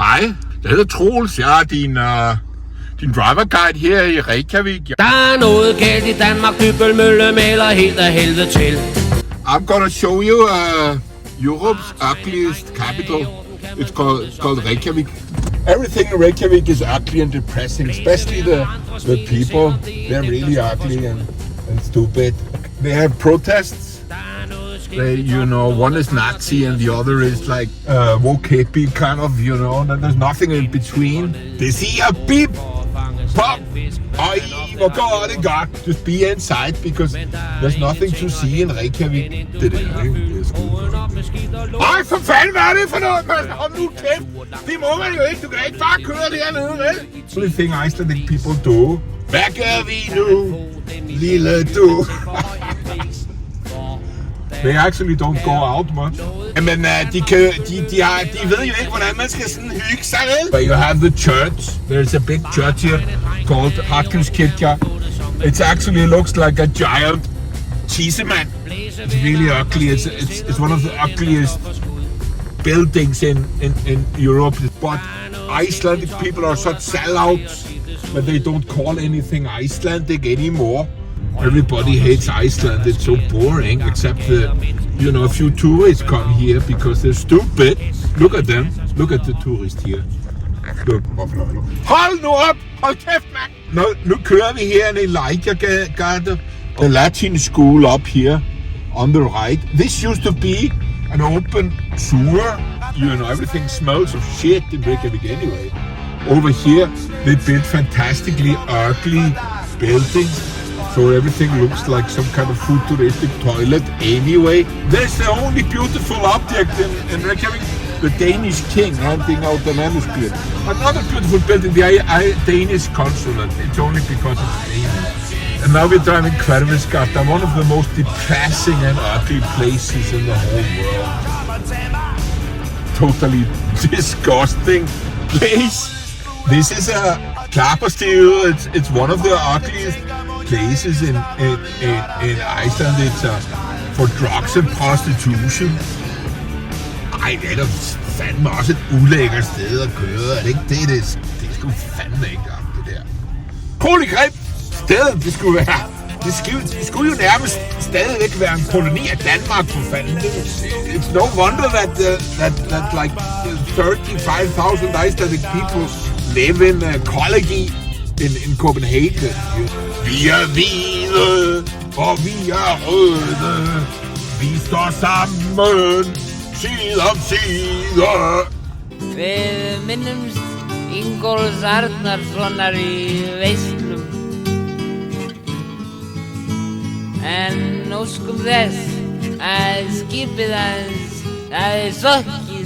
Hej, jeg hedder Troels. Jeg er din driver guide her i Reykjavik. Der er noget galt i Danmark, Dybbølmølle maler helt af helvede til. I'm gonna show you Europe's ugliest capital. It's called Reykjavik. Everything in Reykjavik is ugly and depressing, especially the people. They're really ugly and stupid. They have protests. One is Nazi and the other is like woke hippie kind of, and there's nothing in between. They see a beep, pop, hvor går det godt. Just be inside because there's nothing to see in Reykjavik. Det er sgu. Ej, for fanden, hvad er det for noget, man? Hold nu kæft. Det må man jo ikke. Du kan ikke bare køre dernede, vel? Only thing Icelandic people do. Hvad gør vi nu, lille du? They actually don't go out much. Men de ved jo ikke, hvordan man skal sådan hygge sig, vel? But you have the church. There's a big church here called Hallgrímskirkja. It actually looks like a giant cheeseman. It's really ugly. It's one of the ugliest buildings in Europe. But Icelandic people are such sellouts that they don't call anything Icelandic anymore. Everybody hates Iceland. It's so boring, except a few tourists come here because they're stupid. Look at them. Look at the tourists here. Look. Hold nu op! Hold kæft, mand! Nu kører vi her i Lækjargata. The Latin school up here on the right. This used to be an open sewer. Everything smells of shit in Reykjavik anyway. Over here, they built fantastically ugly buildings. So everything looks like some kind of futuristic toilet anyway. That's the only beautiful object in Reykjavik. The Danish king handing out the manuscript. Another beautiful building, the Danish consulate. It's only because it's Danish. And now we're driving Hverfisgata, one of the most depressing and ugly places in the whole world. Totally disgusting place. This is a Klapparstígur. It's one of the ugliest places in Iceland. It's for drugs and prostitution. Ej, det er da fandme også et ulækkert sted at køre. Er det ikke det? Det er sgu fandme ikke om det der. Holy crap! Stedet, det skulle jo nærmest stadigvæk være en koloni af Danmark, for fanden. It's no wonder that like 35,000 Icelandic people live in Kollegi in Copenhagen. Vi er hvide, og vi er røde. Vi står sammen, side om side. Við minnumst Ingólfs Arnarssonar í veislum. En óskum þess að skipið hans hafi sokkið